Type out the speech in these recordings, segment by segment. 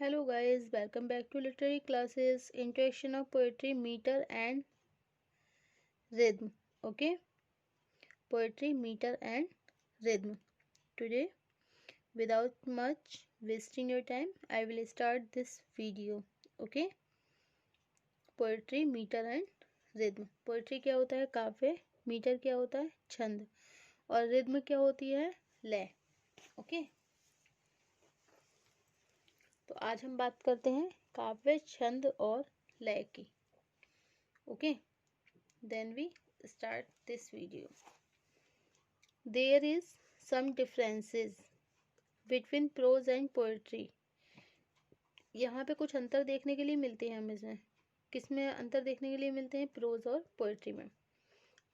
Hello guys, welcome back to literary classes, introduction of poetry, meter and rhythm. Okay, poetry, meter and rhythm. Today, without much wasting your time, I will start this video. Okay, poetry, meter and rhythm. Poetry क्या होता है? काव्य. Metre क्या होता है? छंद. और rhythm क्या होती है? लय. ओके, तो आज हम बात करते हैं काव्य, छंद और लय की. Okay, then we start this video. There is some differences between prose and poetry. यहाँ पे कुछ अंतर देखने के लिए मिलते हैं हमें. इसमें किसमें अंतर देखने के लिए मिलते हैं? प्रोज और पोएट्री में.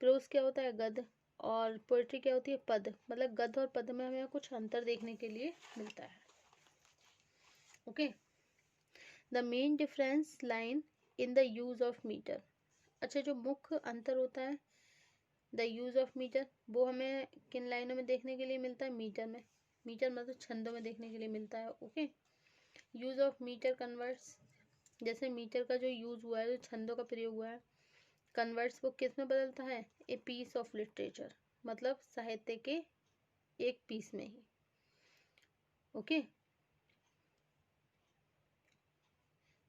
प्रोज क्या होता है? गद्य. और पोएट्री क्या होती है? पद. मतलब गद्य और पद में हमें कुछ अंतर देखने के लिए मिलता है. Okay, the main difference line in the use of metre. अच्छा, जो मुख्य अंतर होता है द यूज ऑफ मीटर, वो हमें किन लाइनों में देखने के लिए मिलता है? मीटर में. मीटर मतलब छंदों में देखने के लिए मिलता है. Okay, use of metre converts, जैसे मीटर का जो यूज हुआ है, जो छंदों का प्रयोग हुआ है, कन्वर्ट्स वो किस में बदलता है? ए पीस ऑफ लिटरेचर, मतलब साहित्य के एक पीस में ही. Okay,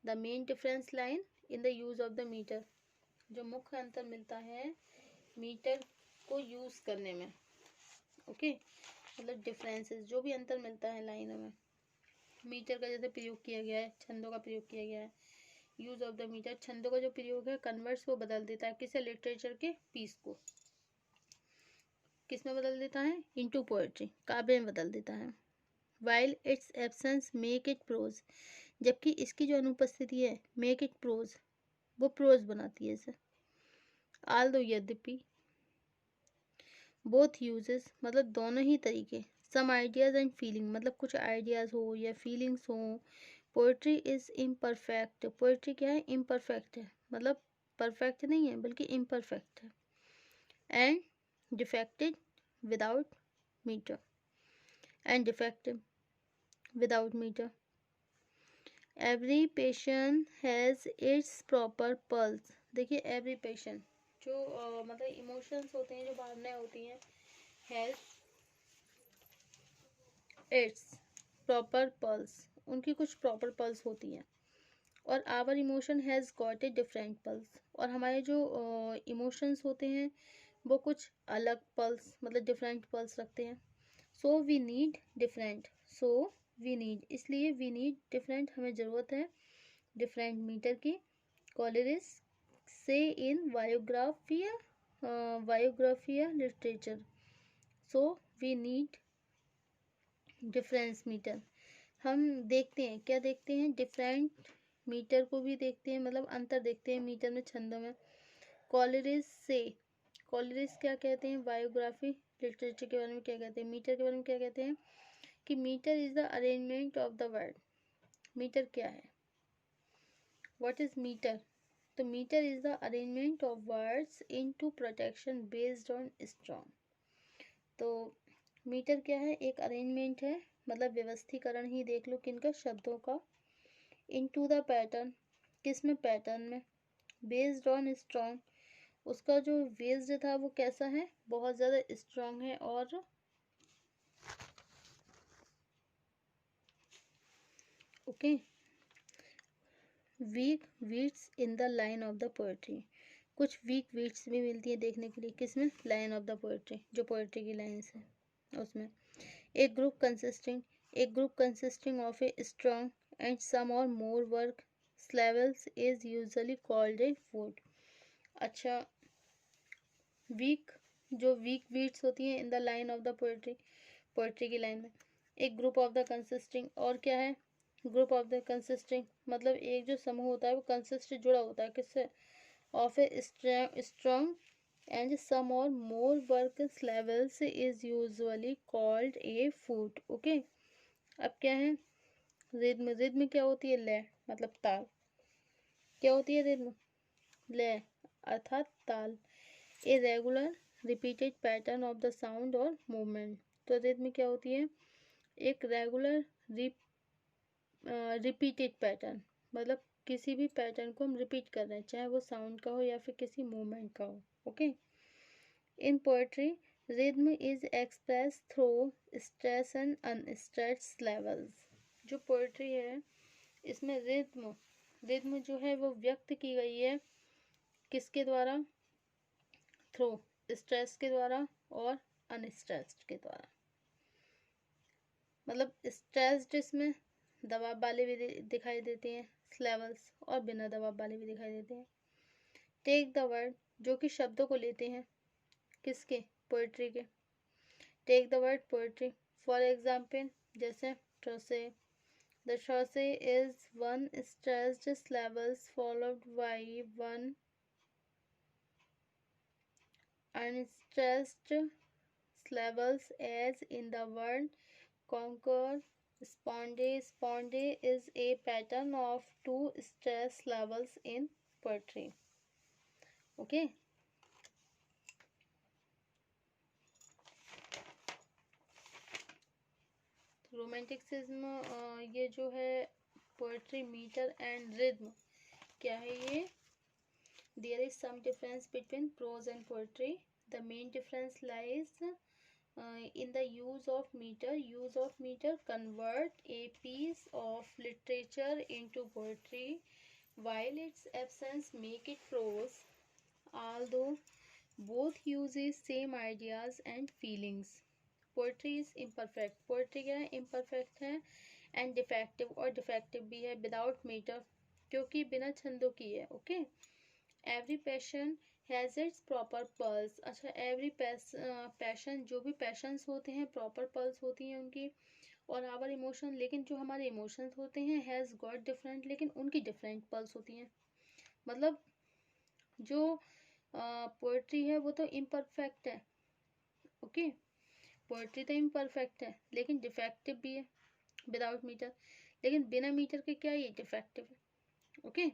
the main difference line in the use of the metre. जो मुख्य अंतर मिलता है मीटर को यूज करने में. ओके, मतलब डिफरेंसेस, जो भी अंतर मिलता है लाइनों में. मीटर का जैसे प्रयोग किया गया है, छंदों का प्रयोग किया गया है. यूज ऑफ द मीटर, छंदों का जो प्रयोग है कन्वर्ट्स वो बदल देता है किसे? लिटरेचर के पीस को. किस में बदल देता है? इनटू पोएट्री, काव्य में बदल देता है. While its absence make it prose, जबकि इसकी जो अनुपस्थिति है मेक इट प्रोज, वो प्रोज बनाती है इसे. आल दो, यद्यपि, बोथ यूजेस मतलब दोनों ही तरीके, सम आइडियाज एंड फीलिंग मतलब कुछ आइडियाज हो या फीलिंग्स हो. पोएट्री इज इम्परफेक्ट, पोएट्री क्या है? इम्परफेक्ट है, मतलब परफेक्ट नहीं है बल्कि इम्परफेक्ट है. And defected without metre, and defective without metre. Every patient has its proper pulse. देखिए, एवरी पेशेंट जो मतलब इमोशंस होते हैं, जो भावनाएं होती हैं, हैज इट्स प्रॉपर पल्स, उनकी कुछ प्रॉपर पल्स होती हैं. और our emotion has got a different pulse, और हमारे जो इमोशंस होते हैं वो कुछ अलग पल्स मतलब डिफरेंट पल्स रखते हैं. So we need different, so we need, इसलिए वी नीड डिफरेंट, हमें ज़रूरत है डिफरेंट मीटर की. कॉलरिस से in Biographia Literaria, so we need difference metre. हम देखते हैं, क्या देखते हैं? डिफरेंट मीटर को भी देखते हैं, मतलब अंतर देखते हैं मीटर में, छंदों में. कॉलरिस से, कॉलरिस क्या कहते हैं? बायोग्राफी लिटरेचर के बारे में क्या कहते हैं? मीटर के बारे में क्या कहते हैं? कि metre is the arrangement of the word. Metre क्या है? What is metre? तो metre is the arrangement of words into protection based on strong. तो मीटर क्या है? एक अरेंजमेंट है, मतलब व्यवस्थीकरण ही देख लो किनका? शब्दों का. इनटू द पैटर्न, किस में? पैटर्न में. बेस्ड ऑन स्ट्रॉन्ग, उसका जो बेस्ड था वो कैसा है? बहुत ज़्यादा स्ट्रॉन्ग है. और okay, weak beats in the line of the poetry, कुछ वीक वीट्स भी मिलती है देखने के लिए. किसमें? लाइन ऑफ द पोएट्री, जो पोएट्री की लाइन्स है उसमें. एक group consisting of a strong and some or more weak syllables is usually called a foot. अच्छा, वीक, जो वीक बीट्स होती हैं in the line of the poetry, poetry की लाइन में. एक ग्रुप ऑफ द कंसिस्टिंग, और क्या है? ग्रुप ऑफ द कंसिस्टिंग मतलब एक जो समूह होता है वो कंसिस्ट जुड़ा होता है किससे? Of a strong and some or more weak लेवल्स is usually called a foot. Okay, अब क्या है? रिद्म. रिद्म क्या होती है? लय मतलब ताल. क्या होती है रिद्म? लय अर्थात ताल. A regular repeated pattern of the sound और मूवमेंट. तो रिद्म क्या होती है? एक रेगुलर रिपीटेड पैटर्न, मतलब किसी भी पैटर्न को हम रिपीट कर रहे हैं, चाहे वो साउंड का हो या फिर किसी मूवमेंट का हो. Okay. In poetry rhythm is express through stress and unstress levels. जो पोएट्री है इसमें रिद्म रिद्म जो है वो व्यक्त की गई है किसके द्वारा? थ्रू स्ट्रेस के द्वारा और अनस्ट्रेस्ड के द्वारा. मतलब स्ट्रेस्ड इसमें दबाव वाले भी दिखाई देते हैं लेवल्स, और बिना दबाव वाले भी दिखाई देते हैं. टेक द वर्ड जो कि शब्दों को लेते हैं किसके? पोएट्री के. Take the word poetry for example, जैसे trochee. The trochee is one stressed लेवल्स followed by one unstressed levels, as in the word conquer. Sponde. Sponde is a pattern of two stress levels in poetry. Okay. Romanticism ये जो है poetry metre and rhythm क्या है ये? There is some difference between prose and poetry. The main difference lies in the use of meter. Use of meter convert a piece of literature into poetry, while its absence make it prose. Although both uses same ideas and feelings. Poetry is imperfect. Poetry क्या है? imperfect है and defective, और defective भी है without meter क्योंकि बिना छंदों की है. Okay. Every passion has its proper pulse. अच्छा, एवरी पैशन जो भी पैशंस होते हैं प्रॉपर पल्स होती हैं उनकी, और आवर इमोशन लेकिन जो हमारे इमोशंस होते हैं हैज़ गॉट डिफरेंट, लेकिन उनकी डिफरेंट पल्स होती हैं. मतलब जो पोएट्री है वो तो इम्परफेक्ट है. ओके. पोएट्री तो इम्परफेक्ट है लेकिन डिफेक्टिव भी है विदाउट मीटर, लेकिन बिना मीटर के क्या ये डिफेक्टिव है. Okay.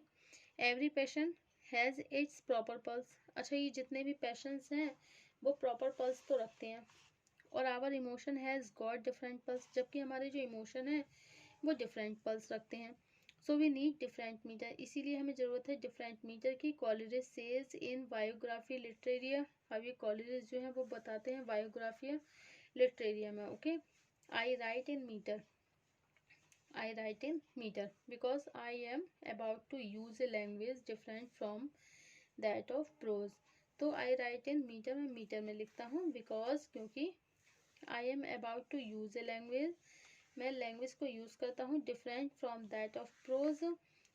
Every passion has its proper pulse. अच्छा, ये जितने भी पैशंस हैं वो प्रॉपर पल्स तो रखते हैं, और our emotion has got different pulse, जबकि हमारे जो इमोशन है वो डिफरेंट पल्स रखते हैं. So we need different metre. इसीलिए हमें ज़रूरत है डिफरेंट मीटर की. Coleridge says in Biographia Literaria. अब ये कॉलेरिज जो है वो बताते हैं बायोग्राफिया लिटरेरिया में. Okay. I write in metre. I write in meter because I am about to use a language different from that of prose. तो I write in meter, मैं मीटर में लिखता हूँ because क्योंकि I am about to use a language, मैं language को use करता हूँ different from that of prose.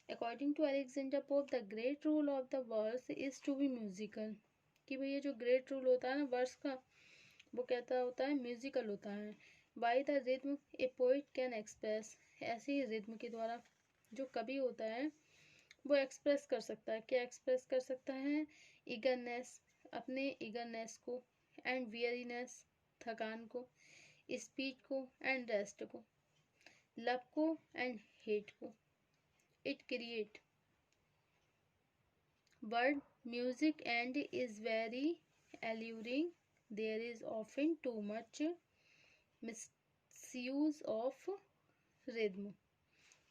According to Alexander Pope, the great rule of the verse is to be musical. कि भैया जो great rule होता है ना वर्स का, वो कहता होता है म्यूजिकल होता है. By the rhythm a poet can express. ऐसे ही रिद्म के द्वारा जो कवि होता है वो एक्सप्रेस कर सकता है. क्या एक्सप्रेस कर सकता है? ईगरनेस, अपने ईगरनेस को, एंड वियरीनेस, थकान को, स्पीड को एंड रेस्ट को, लव को एंड हेट को. It create word music and is very alluring. There is often too much misuse of rhythm.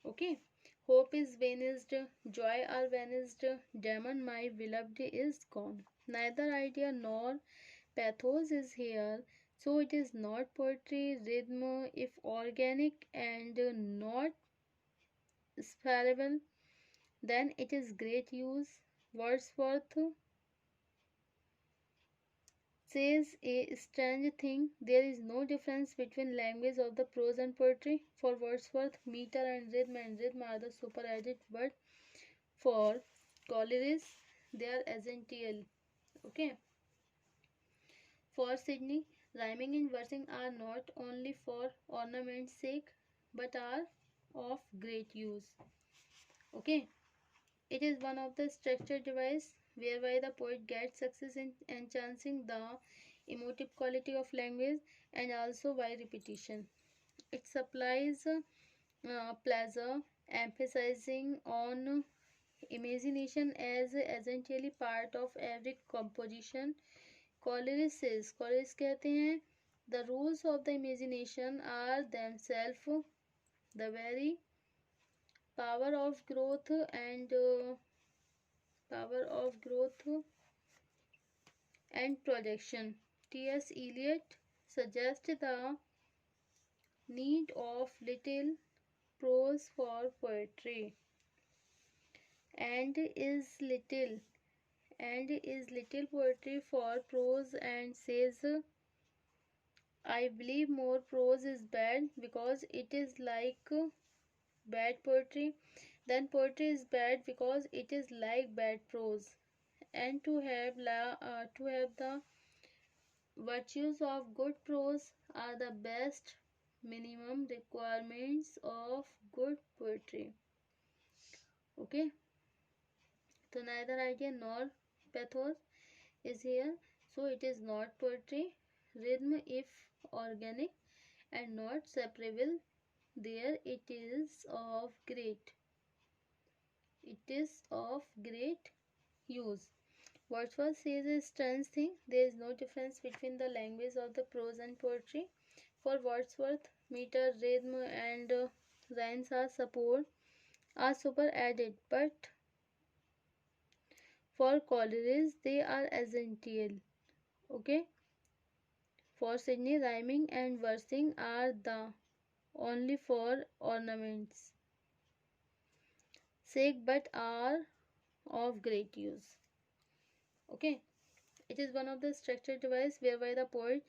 Okay. Hope is vanished, joy are vanished, demon my beloved is gone. Neither idea nor pathos is here, so it is not poetry. Rhythm, if organic and not spirable, then it is great use. Wordsworth says a strange thing. There is no difference between language of the prose and poetry. For Wordsworth, meter and rhythm are the superadded word. For Coleridge, they are essential. Okay. For Sydney, rhyming and versing are not only for ornament's sake, but are of great use. Okay. It is one of the structured device whereby the poet gets success in enhancing the emotive quality of language and also by repetition. It supplies pleasure, emphasizing on imagination as essentially part of every composition. Coleridge कहते हैं, the rules of the imagination are themselves the very power of growth and power of growth and projection. T.S. Eliot suggests the need of little prose for poetry, and is little poetry for prose, and says, I believe more prose is bad because it is like bad poetry, then poetry is bad because it is like bad prose, and to have the virtues of good prose are the best minimum requirements of good poetry. Okay, so neither idea nor pathos is here, so it is not poetry. Rhythm, if organic and not separable, there it is of great use. Wordsworth says a strange thing. There is no difference between the language of the prose and poetry. For Wordsworth, meter, rhythm, and rhymes are super added, but for Coleridge they are essential. Okay. For Sydney, rhyming and versing are the only for ornaments' sake, but are of great use. Okay. It is one of the structured device whereby the poet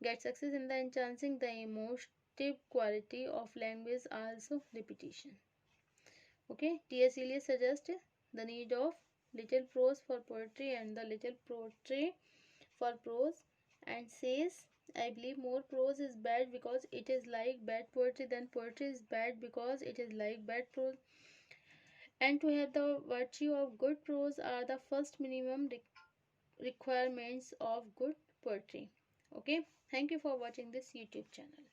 gets success in the enhancing the emotive quality of language, also repetition. Okay, T.S. Eliot suggests the need of little prose for poetry and the little poetry for prose, and says, I believe more prose is bad because it is like bad poetry than poetry is bad because it is like bad prose, and to have the virtue of good prose are the first minimum requirements of good poetry. Okay, thank you for watching this YouTube channel.